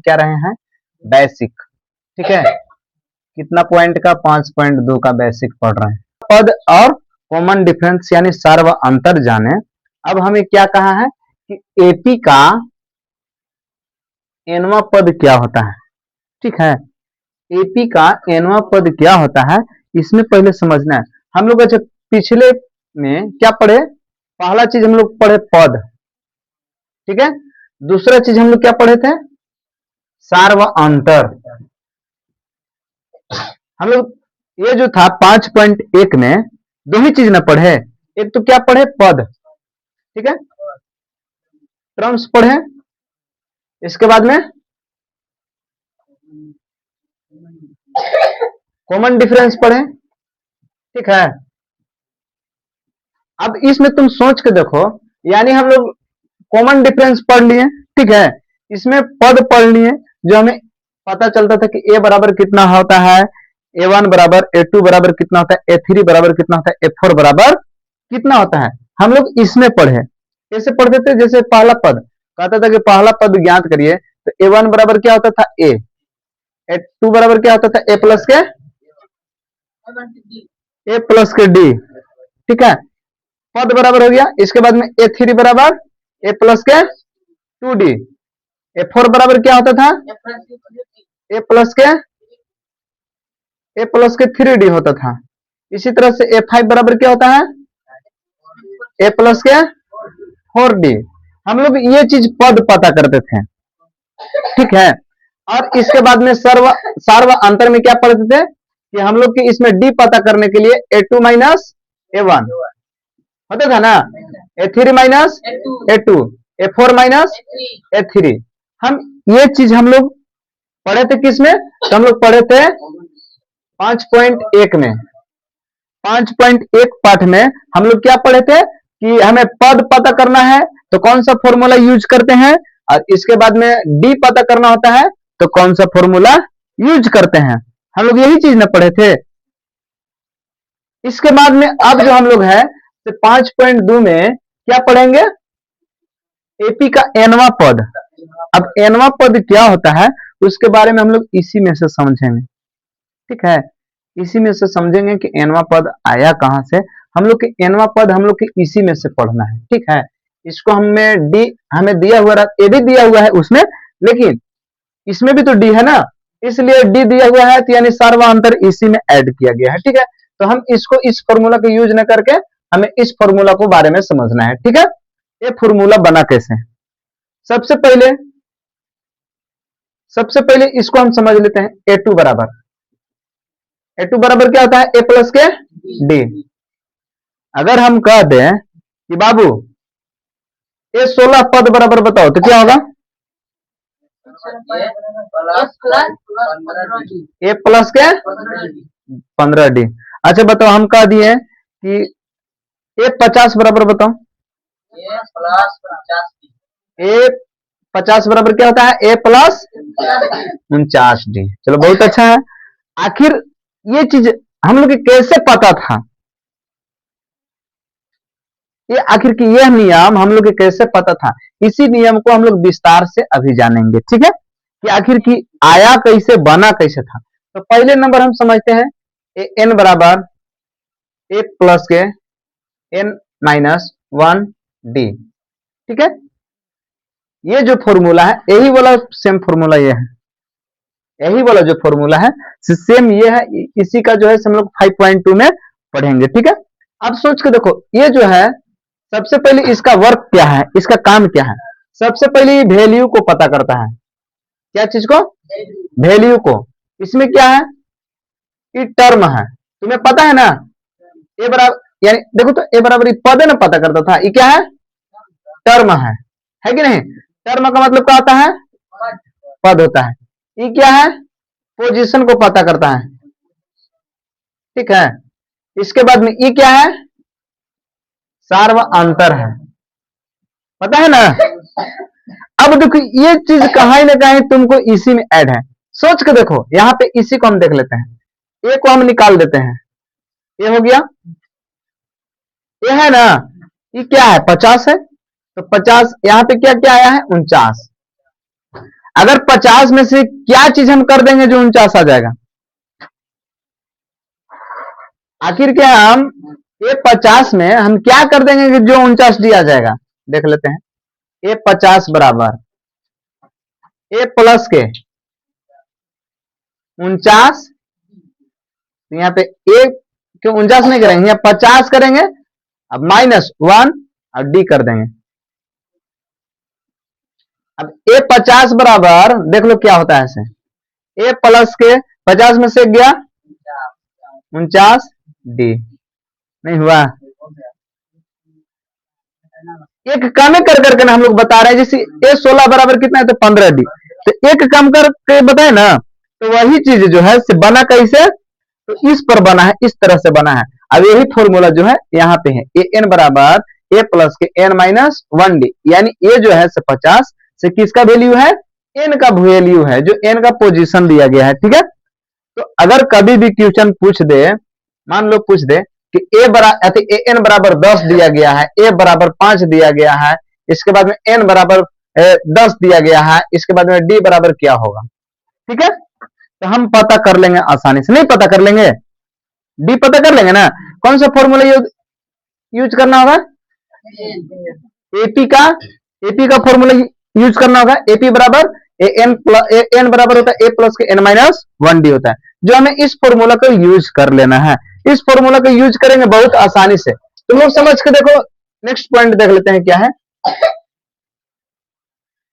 क्या रहे हैं, बेसिक। ठीक है, कितना पॉइंट का, 5.2 का बेसिक पढ़ रहे हैं। पद और कॉमन डिफरेंस यानी सर्व अंतर जाने। अब हमें क्या कहा है कि एपी का एनवा पद क्या होता है। ठीक है, एपी का एनवा पद क्या होता है, इसमें पहले समझना है हम लोग। अच्छा, पिछले में क्या पढ़े, पहला चीज हम लोग पढ़े पद। ठीक है, दूसरा चीज हम लोग क्या पढ़े थे, सार्व अंतर। हम लोग ये जो था 5.1 में दो ही चीज ना पढ़े, एक तो क्या पढ़े, पद। ठीक है, टर्म्स पढ़े, इसके बाद में कॉमन डिफरेंस पढ़े। ठीक है, अब इसमें तुम सोच के देखो, यानी हम लोग कॉमन डिफरेंस पढ़ लिए। ठीक है, इसमें पद पढ़ लिए, जो हमें पता चलता था कि ए बराबर कितना होता है, A1 बराबर, A2 बराबर कितना होता है, A3 बराबर कितना होता है, A4 बराबर कितना होता है, हम लोग इसमें पढ़े। कैसे पढ़ते थे, जैसे पहला पद कहता था कि पहला पद ज्ञात करिए, तो A1 बराबर क्या होता था, A, A2 बराबर क्या होता था, A प्लस के D। ठीक है, पद बराबर हो गया। इसके बाद में A3 बराबर A प्लस के 2D। A4 बराबर क्या होता था, A प्लस के 3D होता था। इसी तरह से A5 बराबर क्या होता है, A प्लस के 4D। हम लोग ये चीज पद पता करते थे। ठीक है, और इसके बाद में सार्व अंतर में क्या पढ़ते थे कि हम लोग की इसमें D पता करने के लिए A2 माइनस A1 होता था ना, A3 minus A2, A4 minus A3। हम ये चीज हम लोग पढ़े थे किसमें, तो हम लोग पढ़े थे 5.1 में। 5.1 पाठ में हम लोग क्या पढ़े थे कि हमें पद पता करना है तो कौन सा फॉर्मूला यूज करते हैं, और इसके बाद में डी पता करना होता है तो कौन सा फॉर्मूला यूज करते हैं। हम लोग यही चीज ना पढ़े थे। इसके बाद में अब जो हम लोग है तो 5.2 में क्या पढ़ेंगे, एपी का एनवा पद। अब एनवा पद क्या होता है उसके बारे में हम लोग इसी में से समझेंगे। ठीक है, इसी में से समझेंगे कि एनवा पद आया कहां से। हम लोग के एनवा पद हम लोग के इसी में से पढ़ना है। ठीक है, इसको हमें डी हमें दिया हुआ, ए भी दिया हुआ है उसमें, लेकिन इसमें भी तो डी है ना, इसलिए डी दिया हुआ है तो यानी सार्वअंतर इसी में ऐड किया गया है। ठीक है, तो हम इसको इस फॉर्मूला को यूज न करके हमें इस फॉर्मूला को बारे में समझना है। ठीक है, ये फॉर्मूला बना कैसे, सबसे पहले इसको हम समझ लेते हैं। A2 बराबर क्या होता है, A प्लस के D। अगर हम कह दें कि बाबू ये 16 पद बराबर बताओ तो क्या होगा, A प्लस के 15D। अच्छा बताओ, हम कह दिए कि A 50 बराबर बताओ, A 50 बराबर क्या होता है, A प्लस 49D। चलो बहुत अच्छा है। आखिर ये चीज हम लोग कैसे पता था, ये आखिर की यह नियम हम लोग कैसे पता था, इसी नियम को हम लोग विस्तार से अभी जानेंगे। ठीक है, कि आखिर की आया कैसे, बना कैसे था। तो पहले नंबर हम समझते हैं, एन बराबर ए प्लस के एन माइनस 1D। ठीक है, ये जो फॉर्मूला है यही वाला सेम फॉर्मूला ये है, यही वाला जो फॉर्मूला है सेम ये है। इसी का जो है हम लोग 5.2 में पढ़ेंगे। ठीक है, अब सोच के देखो, ये जो है सबसे पहले इसका वर्क क्या है, इसका काम क्या है। सबसे पहले वैल्यू को पता करता है। क्या चीज को, वैल्यू को। इसमें क्या है, ये टर्म है, तुम्हें पता है ना, ए बराबर, यानी देखो तो ए बराबर पद ना पता करता था, ये क्या है, टर्म है कि नहीं। टर्म का मतलब क्या होता है, पद होता है। ये क्या है, पोजीशन को पता करता है। ठीक है, इसके बाद में ये क्या है, सार्व अंतर है, पता है ना। अब देखो ये चीज कहीं ना कहीं तुमको इसी में ऐड है। सोच के देखो, यहां पे इसी को हम देख लेते हैं, ए को हम निकाल देते हैं, ये हो गया, ये है ना, ये क्या है, 50 है, तो 50 यहां पे क्या क्या आया है, 49। अगर 50 में से क्या चीज हम कर देंगे जो 49 आ जाएगा? आखिर क्या हम ए 50 में हम क्या कर देंगे कि जो 49D आ जाएगा? देख लेते हैं। ए 50 बराबर ए प्लस के 49, यहाँ पे ए क्यों 49 नहीं करेंगे, यहाँ 50 करेंगे, अब -1 और डी कर देंगे। अब ए 50 बराबर देख लो क्या होता है ऐसे, ए प्लस के 50 में से गया 49D, नहीं हुआ। एक कम कर करके ना हम लोग बता रहे हैं, जैसे ए 16 बराबर कितना है तो 15D, तो एक कम करके बताए ना, तो वही चीज जो है बना कैसे, तो इस पर बना है, इस तरह से बना है। अब यही फॉर्मूला जो है यहाँ पे है, ए एन बराबर ए प्लस के एन माइनस 1D, यानी ए जो है 50 से किसका वैल्यू है, एन का वैल्यू है, जो एन का पोजीशन दिया गया है, ठीक है। तो अगर कभी भी क्वेश्चन पूछ दे, मान लो पूछ दे कि ए एन बराबर 10 दिया गया है, ए बराबर 5 दिया गया है, इसके बाद में एन बराबर 10 दिया गया है, इसके बाद में डी बराबर क्या होगा, ठीक है। तो हम पता कर लेंगे आसानी से, नहीं पता कर लेंगे, डी पता कर लेंगे ना। कौन सा फॉर्मूला यूज करना होगा, एपी का फॉर्मूला यूज करना होगा। एपी बराबर एन बराबर होता है ए प्लस के एन माइनस 1D होता है, जो हमें इस फॉर्मूला को यूज कर लेना है। इस फॉर्मूला को यूज करेंगे बहुत आसानी से, तुम लोग समझ के देखो। नेक्स्ट पॉइंट देख लेते हैं क्या है।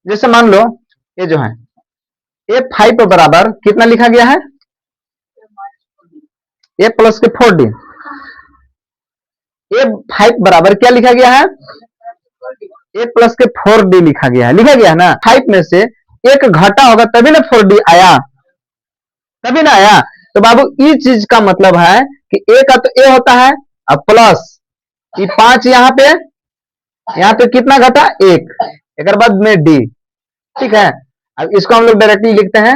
जैसे मान लो ये जो है ए 5 बराबर कितना लिखा गया है, ए प्लस के 4D। ए 5 बराबर क्या लिखा गया है, ए प्लस के 4D लिखा गया है, लिखा गया है ना। 5 में से एक घटा होगा तभी ना 4D आया, तभी ना आया। तो बाबू इस चीज का मतलब है कि ए का तो ए होता है, अब प्लस ये 5 यहाँ पे कितना घटा, एक, एक बाद में डी, ठीक है। अब इसको हम लोग डायरेक्टली लिखते हैं,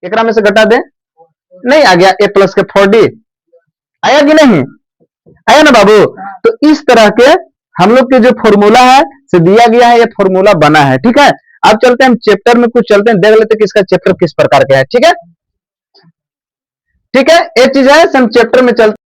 एक में से घटा दे, नहीं आ गया, ए प्लस के 4D आया कि नहीं आया ना बाबू। तो इस तरह के हम लोग के जो फॉर्मूला है से दिया गया है, ये फॉर्मूला बना है, ठीक है। अब चलते हैं हम चैप्टर में, कुछ चलते हैं, देख लेते हैं कि इसका चैप्टर किस प्रकार का है, ठीक है। ठीक है, एक चीज है हम चैप्टर में चलते